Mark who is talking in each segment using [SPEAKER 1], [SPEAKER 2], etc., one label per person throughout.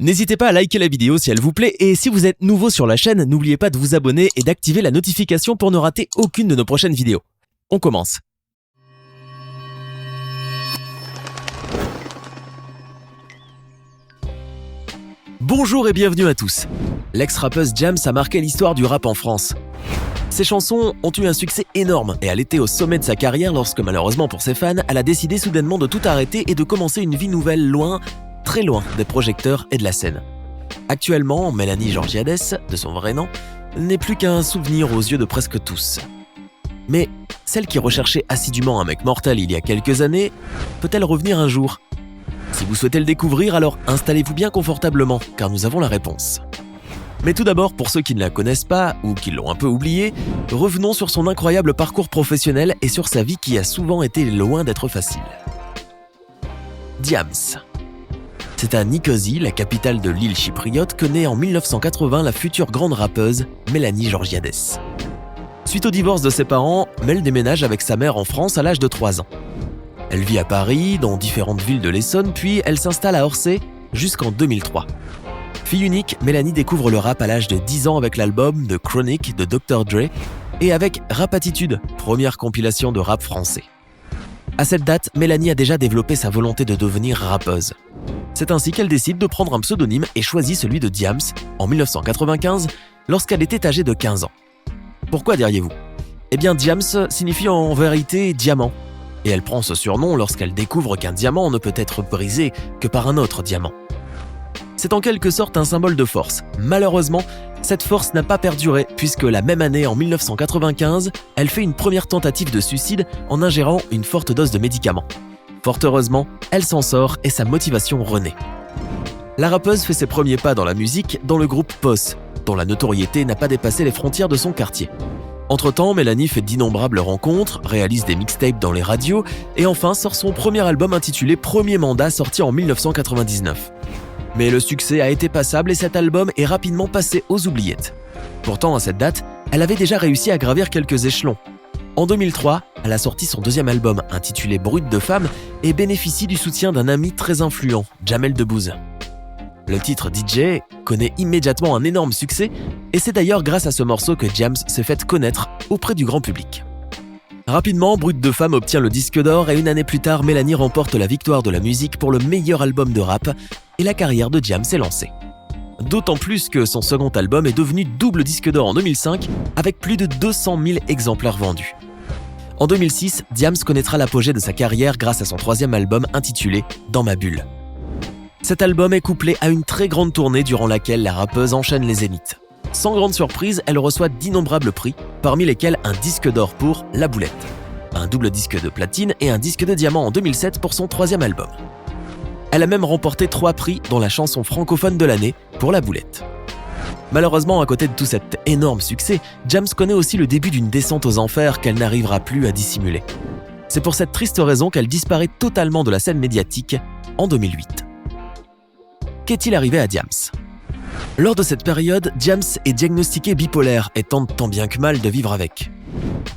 [SPEAKER 1] N'hésitez pas à liker la vidéo si elle vous plaît et si vous êtes nouveau sur la chaîne, n'oubliez pas de vous abonner et d'activer la notification pour ne rater aucune de nos prochaines vidéos. On commence. Bonjour et bienvenue à tous. L'ex-rappeuse Diams a marqué l'histoire du rap en France. Ses chansons ont eu un succès énorme et elle était au sommet de sa carrière lorsque, malheureusement pour ses fans, elle a décidé soudainement de tout arrêter et de commencer une vie nouvelle loin, très loin des projecteurs et de la scène. Actuellement, Mélanie Georgiades, de son vrai nom, n'est plus qu'un souvenir aux yeux de presque tous. Mais celle qui recherchait assidûment un mec mortel il y a quelques années, peut-elle revenir un jour ? Si vous souhaitez le découvrir, alors installez-vous bien confortablement, car nous avons la réponse. Mais tout d'abord, pour ceux qui ne la connaissent pas ou qui l'ont un peu oubliée, revenons sur son incroyable parcours professionnel et sur sa vie qui a souvent été loin d'être facile. Diams. C'est à Nicosie, la capitale de l'île chypriote, que naît en 1980 la future grande rappeuse Mélanie Georgiades. Suite au divorce de ses parents, Mel déménage avec sa mère en France à l'âge de 3 ans. Elle vit à Paris, dans différentes villes de l'Essonne, puis elle s'installe à Orsay jusqu'en 2003. Fille unique, Mélanie découvre le rap à l'âge de 10 ans avec l'album The Chronic de Dr. Dre et avec Rapatitude, première compilation de rap français. À cette date, Mélanie a déjà développé sa volonté de devenir rappeuse. C'est ainsi qu'elle décide de prendre un pseudonyme et choisit celui de Diams en 1995 lorsqu'elle était âgée de 15 ans. Pourquoi diriez-vous ? Eh bien, Diams signifie en vérité diamant. Et elle prend ce surnom lorsqu'elle découvre qu'un diamant ne peut être brisé que par un autre diamant. C'est en quelque sorte un symbole de force. Malheureusement, cette force n'a pas perduré puisque la même année, en 1995, elle fait une première tentative de suicide en ingérant une forte dose de médicaments. Fort heureusement, elle s'en sort et sa motivation renaît. La rappeuse fait ses premiers pas dans la musique dans le groupe POS, dont la notoriété n'a pas dépassé les frontières de son quartier. Entre-temps, Mélanie fait d'innombrables rencontres, réalise des mixtapes dans les radios et enfin sort son premier album intitulé Premier Mandat sorti en 1999. Mais le succès a été passable et cet album est rapidement passé aux oubliettes. Pourtant, à cette date, elle avait déjà réussi à gravir quelques échelons. En 2003, elle a sorti son deuxième album intitulé Brut de femme et bénéficie du soutien d'un ami très influent, Jamel Debbouze. Le titre DJ connaît immédiatement un énorme succès et c'est d'ailleurs grâce à ce morceau que Diams s'est fait connaître auprès du grand public. Rapidement, Brut de femme obtient le disque d'or et une année plus tard, Mélanie remporte la victoire de la musique pour le meilleur album de rap et la carrière de Diams est lancée. D'autant plus que son second album est devenu double disque d'or en 2005 avec plus de 200 000 exemplaires vendus. En 2006, Diams connaîtra l'apogée de sa carrière grâce à son troisième album intitulé Dans ma bulle. Cet album est couplé à une très grande tournée durant laquelle la rappeuse enchaîne les zéniths. Sans grande surprise, elle reçoit d'innombrables prix, parmi lesquels un disque d'or pour La Boulette, un double disque de platine et un disque de diamant en 2007 pour son troisième album. Elle a même remporté 3 prix dont la chanson francophone de l'année pour La Boulette. Malheureusement, à côté de tout cet énorme succès, Diams connaît aussi le début d'une descente aux enfers qu'elle n'arrivera plus à dissimuler. C'est pour cette triste raison qu'elle disparaît totalement de la scène médiatique en 2008. Qu'est-il arrivé à Diams ? Lors de cette période, Diams est diagnostiquée bipolaire et tente tant bien que mal de vivre avec.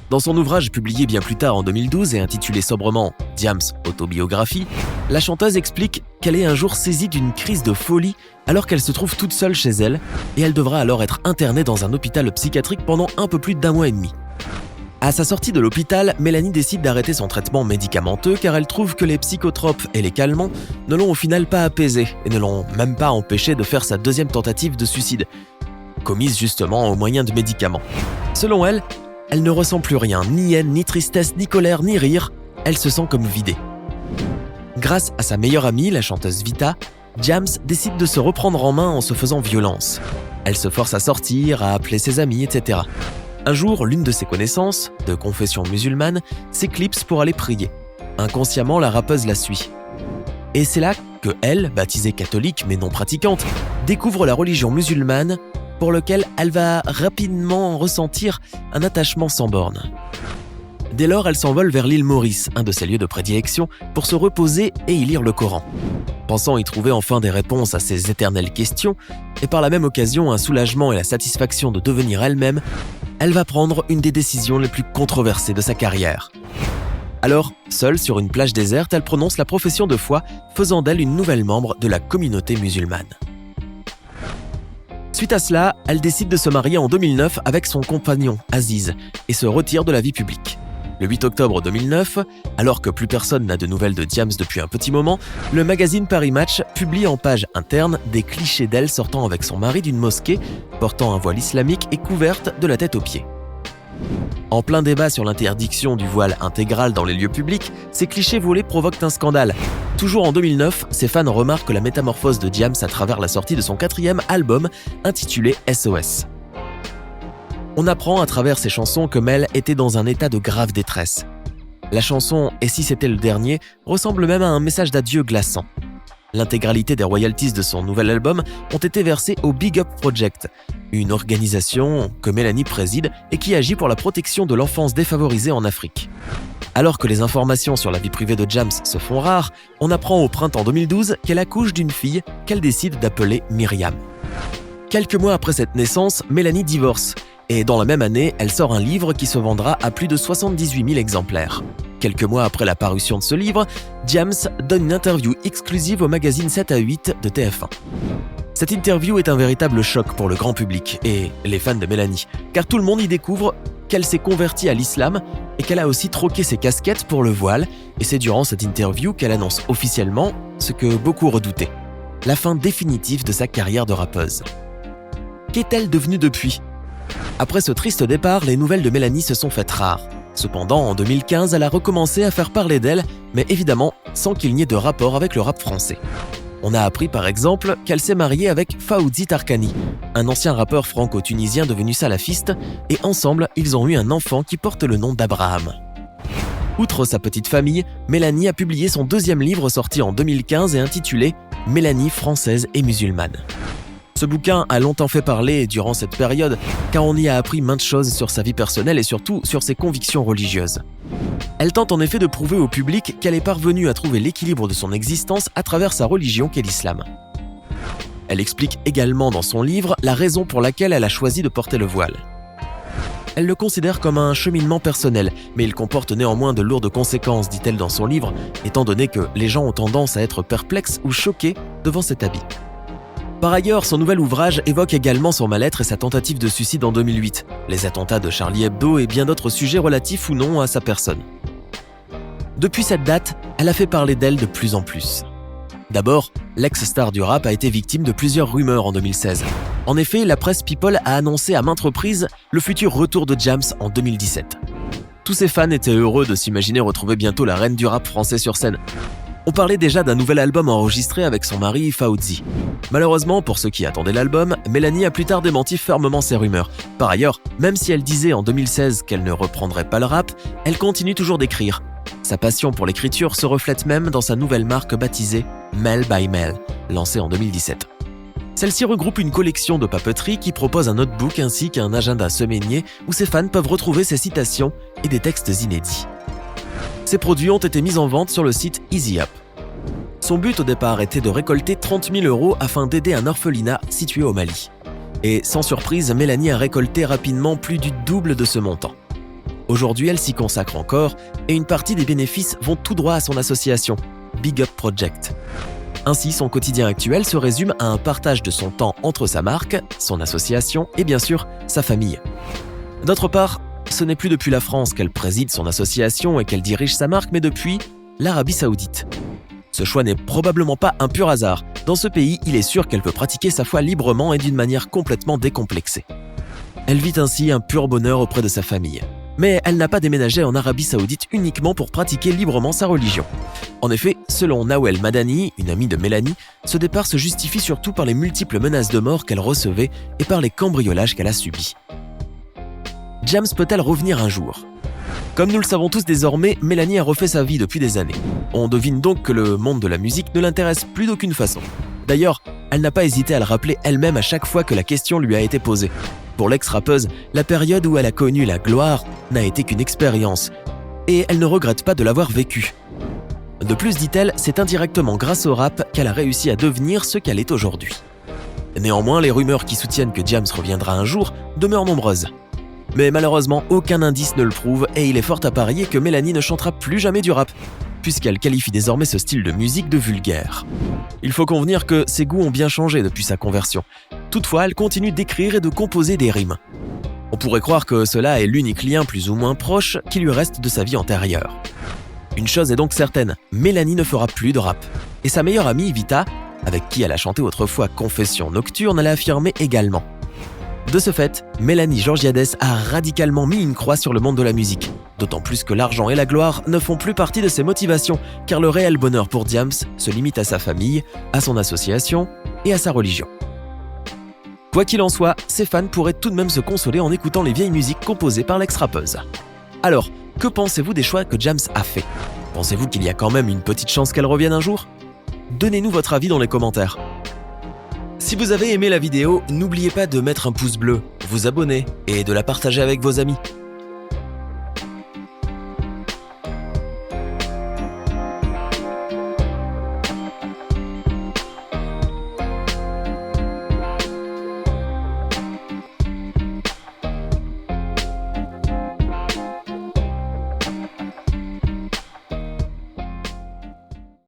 [SPEAKER 1] Dans son ouvrage publié bien plus tard en 2012 et intitulé sobrement « Diams, autobiographie », la chanteuse explique qu'elle est un jour saisie d'une crise de folie alors qu'elle se trouve toute seule chez elle et elle devra alors être internée dans un hôpital psychiatrique pendant un peu plus d'1 mois et demi. À sa sortie de l'hôpital, Mélanie décide d'arrêter son traitement médicamenteux car elle trouve que les psychotropes et les calmants ne l'ont au final pas apaisée et ne l'ont même pas empêchée de faire sa deuxième tentative de suicide, commise justement au moyen de médicaments. Selon elle, elle ne ressent plus rien, ni haine, ni tristesse, ni colère, ni rire, elle se sent comme vidée. Grâce à sa meilleure amie, la chanteuse Vita, Diams décide de se reprendre en main en se faisant violence. Elle se force à sortir, à appeler ses amis, etc. Un jour, l'une de ses connaissances, de confession musulmane, s'éclipse pour aller prier. Inconsciemment, la rappeuse la suit. Et c'est là que elle, baptisée catholique mais non pratiquante, découvre la religion musulmane pour laquelle elle va rapidement ressentir un attachement sans borne. Dès lors, elle s'envole vers l'île Maurice, un de ses lieux de prédilection, pour se reposer et y lire le Coran. Pensant y trouver enfin des réponses à ses éternelles questions, et par la même occasion un soulagement et la satisfaction de devenir elle-même, elle va prendre une des décisions les plus controversées de sa carrière. Alors, seule sur une plage déserte, elle prononce la profession de foi, faisant d'elle une nouvelle membre de la communauté musulmane. Suite à cela, elle décide de se marier en 2009 avec son compagnon, Aziz, et se retire de la vie publique. Le 8 octobre 2009, alors que plus personne n'a de nouvelles de Diams depuis un petit moment, le magazine Paris Match publie en page interne des clichés d'elle sortant avec son mari d'une mosquée, portant un voile islamique et couverte de la tête aux pieds. En plein débat sur l'interdiction du voile intégral dans les lieux publics, ces clichés volés provoquent un scandale. Toujours en 2009, ses fans remarquent la métamorphose de Diams à travers la sortie de son 4e album intitulé SOS. On apprend à travers ses chansons que Mel était dans un état de grave détresse. La chanson « Et si c'était le dernier » ressemble même à un message d'adieu glaçant. L'intégralité des royalties de son nouvel album ont été versées au Big Up Project, une organisation que Mélanie préside et qui agit pour la protection de l'enfance défavorisée en Afrique. Alors que les informations sur la vie privée de Diams se font rares, on apprend au printemps 2012 qu'elle accouche d'une fille qu'elle décide d'appeler Myriam. Quelques mois après cette naissance, Mélanie divorce, et dans la même année, elle sort un livre qui se vendra à plus de 78 000 exemplaires. Quelques mois après la parution de ce livre, Diams donne une interview exclusive au magazine 7 à 8 de TF1. Cette interview est un véritable choc pour le grand public et les fans de Mélanie, car tout le monde y découvre qu'elle s'est convertie à l'islam et qu'elle a aussi troqué ses casquettes pour le voile, et c'est durant cette interview qu'elle annonce officiellement ce que beaucoup redoutaient, la fin définitive de sa carrière de rappeuse. Qu'est-elle devenue depuis ? Après ce triste départ, les nouvelles de Mélanie se sont faites rares. Cependant, en 2015, elle a recommencé à faire parler d'elle, mais évidemment sans qu'il n'y ait de rapport avec le rap français. On a appris par exemple qu'elle s'est mariée avec Fawzi Tarkani, un ancien rappeur franco-tunisien devenu salafiste, et ensemble, ils ont eu un enfant qui porte le nom d'Abraham. Outre sa petite famille, Mélanie a publié son 2e livre sorti en 2015 et intitulé « Mélanie française et musulmane ». Ce bouquin a longtemps fait parler durant cette période car on y a appris maintes choses sur sa vie personnelle et surtout sur ses convictions religieuses. Elle tente en effet de prouver au public qu'elle est parvenue à trouver l'équilibre de son existence à travers sa religion qu'est l'islam. Elle explique également dans son livre la raison pour laquelle elle a choisi de porter le voile. Elle le considère comme un cheminement personnel, mais il comporte néanmoins de lourdes conséquences, dit-elle dans son livre, étant donné que les gens ont tendance à être perplexes ou choqués devant cet habit. Par ailleurs, son nouvel ouvrage évoque également son mal-être et sa tentative de suicide en 2008, les attentats de Charlie Hebdo et bien d'autres sujets relatifs ou non à sa personne. Depuis cette date, elle a fait parler d'elle de plus en plus. D'abord, l'ex-star du rap a été victime de plusieurs rumeurs en 2016. En effet, la presse People a annoncé à maintes reprises le futur retour de Diams en 2017. Tous ses fans étaient heureux de s'imaginer retrouver bientôt la reine du rap français sur scène. On parlait déjà d'un nouvel album enregistré avec son mari Fawzi. Malheureusement, pour ceux qui attendaient l'album, Mélanie a plus tard démenti fermement ces rumeurs. Par ailleurs, même si elle disait en 2016 qu'elle ne reprendrait pas le rap, elle continue toujours d'écrire. Sa passion pour l'écriture se reflète même dans sa nouvelle marque baptisée Mel by Mel, lancée en 2017. Celle-ci regroupe une collection de papeterie qui propose un notebook ainsi qu'un agenda semainier où ses fans peuvent retrouver ses citations et des textes inédits. Ces produits ont été mis en vente sur le site EasyUp. Son but au départ était de récolter 30 000 € afin d'aider un orphelinat situé au Mali. Et sans surprise, Mélanie a récolté rapidement plus du double de ce montant. Aujourd'hui, elle s'y consacre encore et une partie des bénéfices vont tout droit à son association, Big Up Project. Ainsi, son quotidien actuel se résume à un partage de son temps entre sa marque, son association et bien sûr, sa famille. D'autre part, ce n'est plus depuis la France qu'elle préside son association et qu'elle dirige sa marque, mais depuis l'Arabie Saoudite. Ce choix n'est probablement pas un pur hasard. Dans ce pays, il est sûr qu'elle peut pratiquer sa foi librement et d'une manière complètement décomplexée. Elle vit ainsi un pur bonheur auprès de sa famille. Mais elle n'a pas déménagé en Arabie Saoudite uniquement pour pratiquer librement sa religion. En effet, selon Nawel Madani, une amie de Mélanie, ce départ se justifie surtout par les multiples menaces de mort qu'elle recevait et par les cambriolages qu'elle a subis. Diams peut-elle revenir un jour ? Comme nous le savons tous désormais, Mélanie a refait sa vie depuis des années. On devine donc que le monde de la musique ne l'intéresse plus d'aucune façon. D'ailleurs, elle n'a pas hésité à le rappeler elle-même à chaque fois que la question lui a été posée. Pour l'ex-rappeuse, la période où elle a connu la gloire n'a été qu'une expérience, et elle ne regrette pas de l'avoir vécue. De plus, dit-elle, c'est indirectement grâce au rap qu'elle a réussi à devenir ce qu'elle est aujourd'hui. Néanmoins, les rumeurs qui soutiennent que Diams reviendra un jour demeurent nombreuses. Mais malheureusement, aucun indice ne le prouve et il est fort à parier que Mélanie ne chantera plus jamais du rap, puisqu'elle qualifie désormais ce style de musique de vulgaire. Il faut convenir que ses goûts ont bien changé depuis sa conversion. Toutefois, elle continue d'écrire et de composer des rimes. On pourrait croire que cela est l'unique lien plus ou moins proche qui lui reste de sa vie antérieure. Une chose est donc certaine, Mélanie ne fera plus de rap. Et sa meilleure amie, Vita, avec qui elle a chanté autrefois Confession nocturne, l'a affirmé également. De ce fait, Mélanie Georgiades a radicalement mis une croix sur le monde de la musique. D'autant plus que l'argent et la gloire ne font plus partie de ses motivations, car le réel bonheur pour Diams se limite à sa famille, à son association et à sa religion. Quoi qu'il en soit, ses fans pourraient tout de même se consoler en écoutant les vieilles musiques composées par l'ex-rappeuse. Alors, que pensez-vous des choix que Diams a fait ? Pensez-vous qu'il y a quand même une petite chance qu'elle revienne un jour ? Donnez-nous votre avis dans les commentaires. Si vous avez aimé la vidéo, n'oubliez pas de mettre un pouce bleu, vous abonner et de la partager avec vos amis.